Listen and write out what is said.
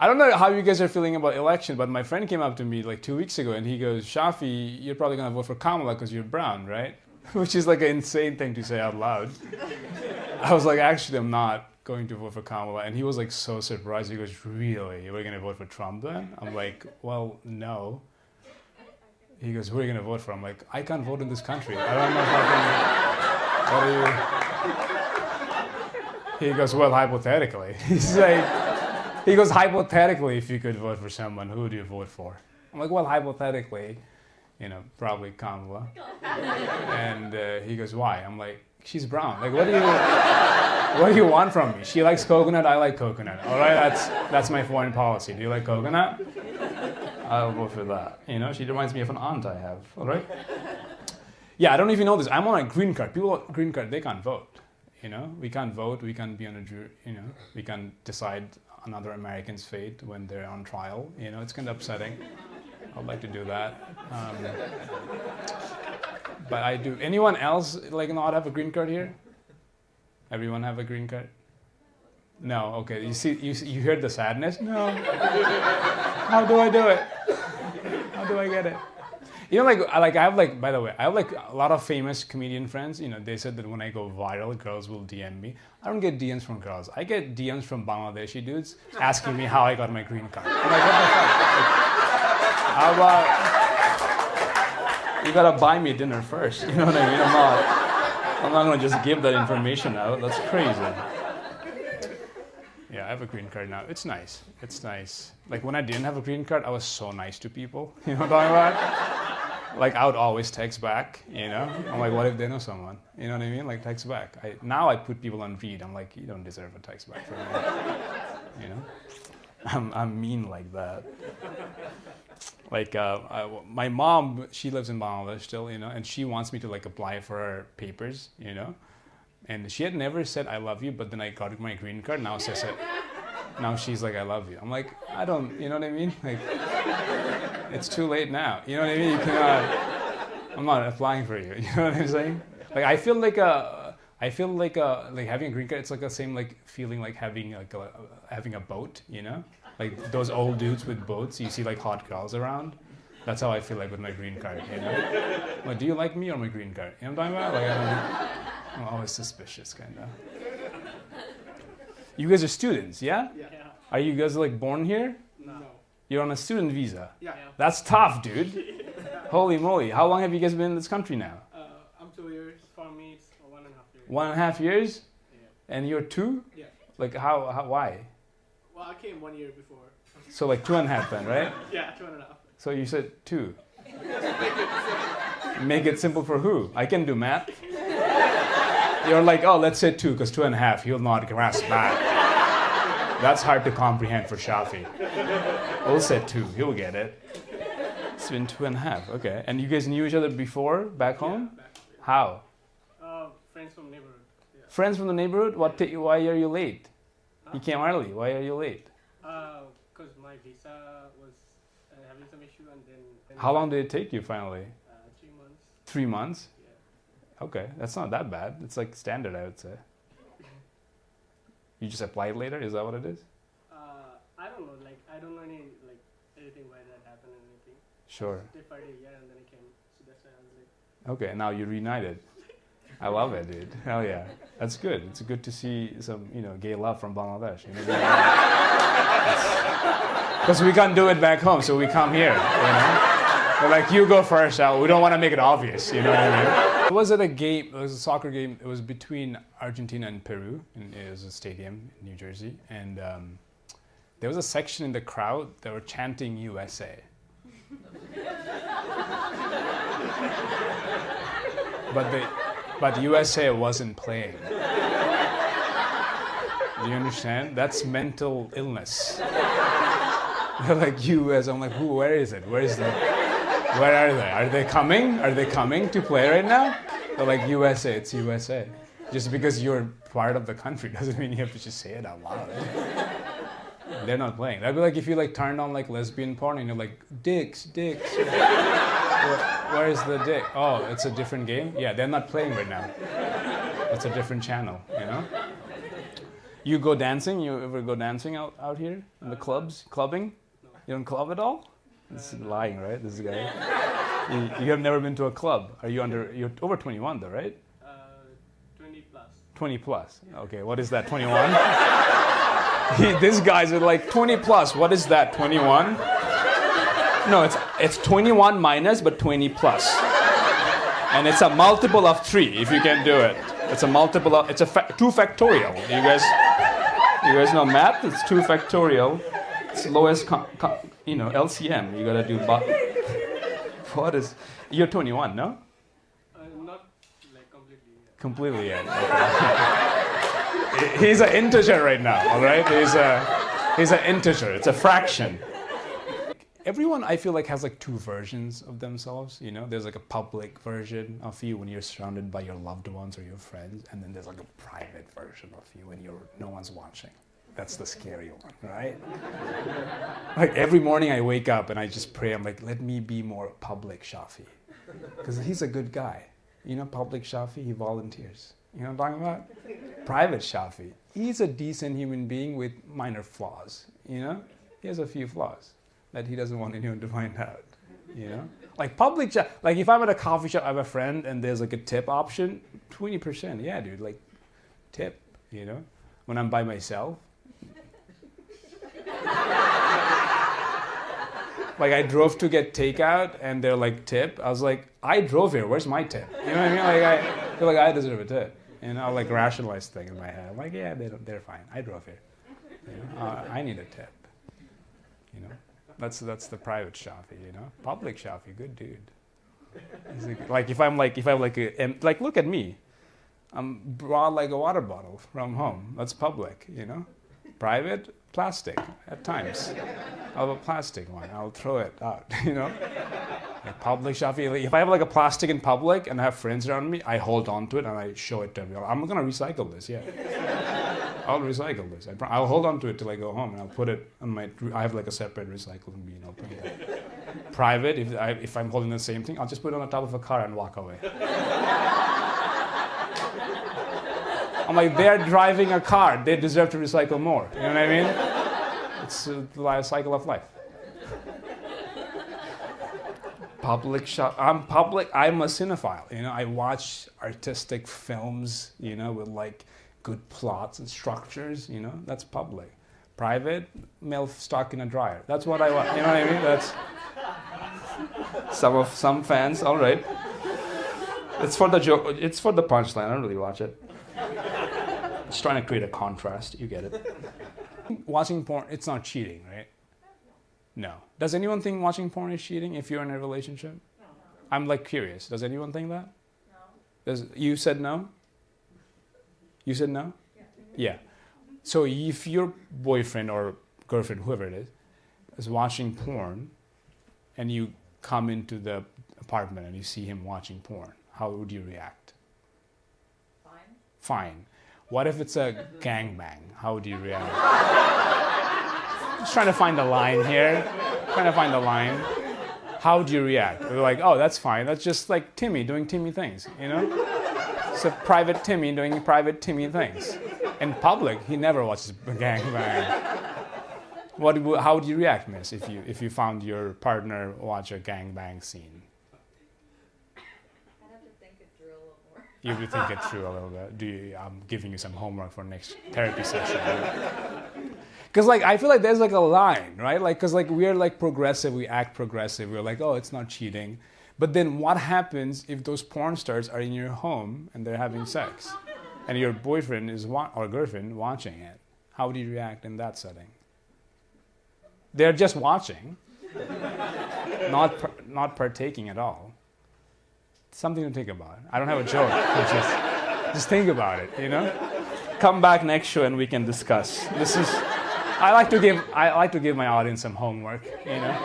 I don't know how you guys are feeling about election, but my friend came up to me like 2 weeks ago and he goes, Shafi, you're probably going to vote for Kamala because you're brown, right? Which is like an insane thing to say out loud. I was like, actually, I'm not going to vote for Kamala. And he was like so surprised. He goes, really? We're going to vote for Trump then? I'm like, well, no. He goes, who are you going to vote for? I'm like, I can't vote in this country. I don't know if I can. He goes, well, hypothetically. He goes, hypothetically, if you could vote for someone, who would you vote for? I'm like, well, hypothetically, probably Kamala. And he goes, why? I'm like, she's brown. Like, what do you want from me? She likes coconut, I like coconut. All right, that's my foreign policy. Do you like coconut? I'll vote for that. She reminds me of an aunt I have. All right. Yeah, I don't even know this. I'm on a green card. People on green card, they can't vote. We can't vote. We can't be on a jury. We can't decide another American's fate when they're on trial. It's kind of upsetting. I'd like to do that. But I do. Anyone else not have a green card here? Everyone have a green card? No. Okay. You see, you heard the sadness? No. How do I do it? How do I get it? I have by the way, I have a lot of famous comedian friends. They said that when I go viral, girls will DM me. I don't get DMs from girls. I get DMs from Bangladeshi dudes asking me how I got my green card. I'm like, what the fuck? How about you gotta buy me dinner first? You know what I mean? I'm not gonna just give that information out. That's crazy. Yeah, I have a green card now. It's nice. It's nice. When I didn't have a green card, I was so nice to people. You know what I'm talking about? I would always text back, I'm like, what if they know someone? You know what I mean? Text back. Now I put people on read. I'm like, you don't deserve a text back from me. I'm mean like that. My mom, she lives in Bangladesh still, and she wants me to apply for her papers, and she had never said I love you, but then I got my green card. Now says it. Now she's like, I love you. I'm like, I don't, you know what I mean? It's too late now. You know what I mean? You cannot. I'm not applying for you. You know what I'm saying? I feel like having a green card. It's the same feeling having having a boat. Those old dudes with boats. You see hot girls around. That's how I feel with my green card. Do you like me or my green card? You know what I'm talking about? I'm always suspicious, kind of. You guys are students, yeah? Yeah. Are you guys born here? No. You're on a student visa? Yeah. That's tough, dude. Holy moly. How long have you guys been in this country now? I'm 2 years. For me, it's 1.5 years. 1.5 years? Yeah. And you're 2? Yeah. How why? Well, I came 1 year before. So 2.5 then, right? Yeah, 2.5. So you said 2. Make it simple for who? I can do math. You're oh, let's say 2, because 2.5, he'll not grasp that. That's hard to comprehend for Shafi. We'll say 2, he'll get it. It's been 2.5, okay. And you guys knew each other before, back home? Yeah, back. How? Friends from neighborhood. Yeah. Friends from the neighborhood? Why are you late? You came early. Why are you late? Because my visa was having some issue and then How long did it take you finally? 3 months. 3 months? Yeah. Okay, that's not that bad. It's standard, I would say. You just applied later? Is that what it is? I don't know. I don't know anything why that happened or anything. Sure. They fired a year and then I came. So that's why I was like. Okay, now you're reunited. I love it, dude. Hell yeah. That's good. It's good to see some, gay love from Bangladesh. Because we can't do it back home, so we come here, But you go first, we don't want to make it obvious, you know what I mean? It was at a game, it was a soccer game, it was between Argentina and Peru, and it was a stadium in New Jersey, and there was a section in the crowd that were chanting USA. But USA wasn't playing. Do you understand? That's mental illness. They're US. I'm where is it? Where are they? Are they coming? Are they coming to play right now? They're USA, it's USA. Just because you're part of the country doesn't mean you have to just say it out loud. They're not playing. That'd be if you turned on lesbian porn and you're dicks. Where's the dick? Oh, it's a different game? Yeah, they're not playing right now. It's a different channel, You go dancing? You ever go dancing out here in the clubs? Clubbing? No. You don't club at all? This is lying, right? This guy. You have never been to a club. You're over 21 though, right? 20 plus. 20 plus. Okay, what is that, 21? These guys are like 20 plus. What is that, 21? No, it's 21 minus, but 20 plus. And it's a multiple of 3 if you can do it. It's a multiple of, 2 factorial. You guys know math? It's 2 factorial. It's lowest, LCM. You gotta do, what is, you're 21, no? Not like completely. Yeah. Completely, yeah. Okay. He's an integer right now, all right? He's an integer. It's a fraction. Everyone, I feel like, has like 2 versions of themselves. You know, there's like a public version of you when you're surrounded by your loved ones or your friends, and then there's like a private version of you when no one's watching. That's the scary one, right? Like every morning I wake up and I just pray. I'm like, let me be more public Shafi, because he's a good guy. You know, public Shafi, he volunteers. You know what I'm talking about? Private Shafi, he's a decent human being with minor flaws. You know, he has a few flaws that he doesn't want anyone to find out. You know, like public Shafi. Like if I'm at a coffee shop, I have a friend, and there's like a tip option, 20%. Yeah, dude, like tip. You know, when I'm by myself. Like I drove to get takeout and they're like tip. I was like, I drove here. Where's my tip? You know what I mean? Like I feel like I deserve a tip. And I'll like rationalize things in my head. I'm like, yeah, they're fine. I drove here. You know? I need a tip. You know, that's the private Shafi. You know, public Shafi, good dude. Like if I'm like look at me. I'm brought like a water bottle from home. That's public. You know, private. Plastic at times. I'll have a plastic one. I'll throw it out, you know? Like public Shafi. Like if I have like a plastic in public and I have friends around me, I hold on to it and I show it to everyone. I'm going to recycle this, yeah. I'll recycle this. I'll hold on to it till I go home and I'll put it on I have like a separate recycling bin. I'll put it private. If I'm holding the same thing, I'll just put it on the top of a car and walk away. I'm like, they're driving a car. They deserve to recycle more. You know what I mean? It's the life cycle of life. I'm a cinephile. You know, I watch artistic films, you know, with like good plots and structures, you know, that's public. Private, MILF stuck in a dryer. That's what I want. You know what I mean? That's some fans, all right. It's for the joke, it's for the punchline. I don't really watch it. Just trying to create a contrast. You get it. Watching porn, it's not cheating, right? No. Does anyone think watching porn is cheating if you're in a relationship? No. I'm like curious. Does anyone think that? No. You said no? You said no? Yeah. So if your boyfriend or girlfriend, whoever it is watching porn, and you come into the apartment and you see him watching porn, how would you react? Fine. What if it's a gangbang? How would you react? Just trying to find a line here. How would you react? You're like, oh, that's fine. That's just like Timmy doing Timmy things, you know? It's a private Timmy doing private Timmy things. In public, he never watches gangbang. How would you react, miss, if you found your partner watch a gangbang scene? You have to think it through a little bit. I'm giving you some homework for next therapy session. Because like I feel like there's like a line, right? Like because like we're like progressive, we act progressive. We're like, oh, it's not cheating. But then what happens if those porn stars are in your home and they're having sex, and your boyfriend or girlfriend watching it? How would you react in that setting? They're just watching, not partaking at all. Something to think about. I don't have a joke. Just think about it, you know? Come back next show and we can discuss. I like to give my audience some homework, you know?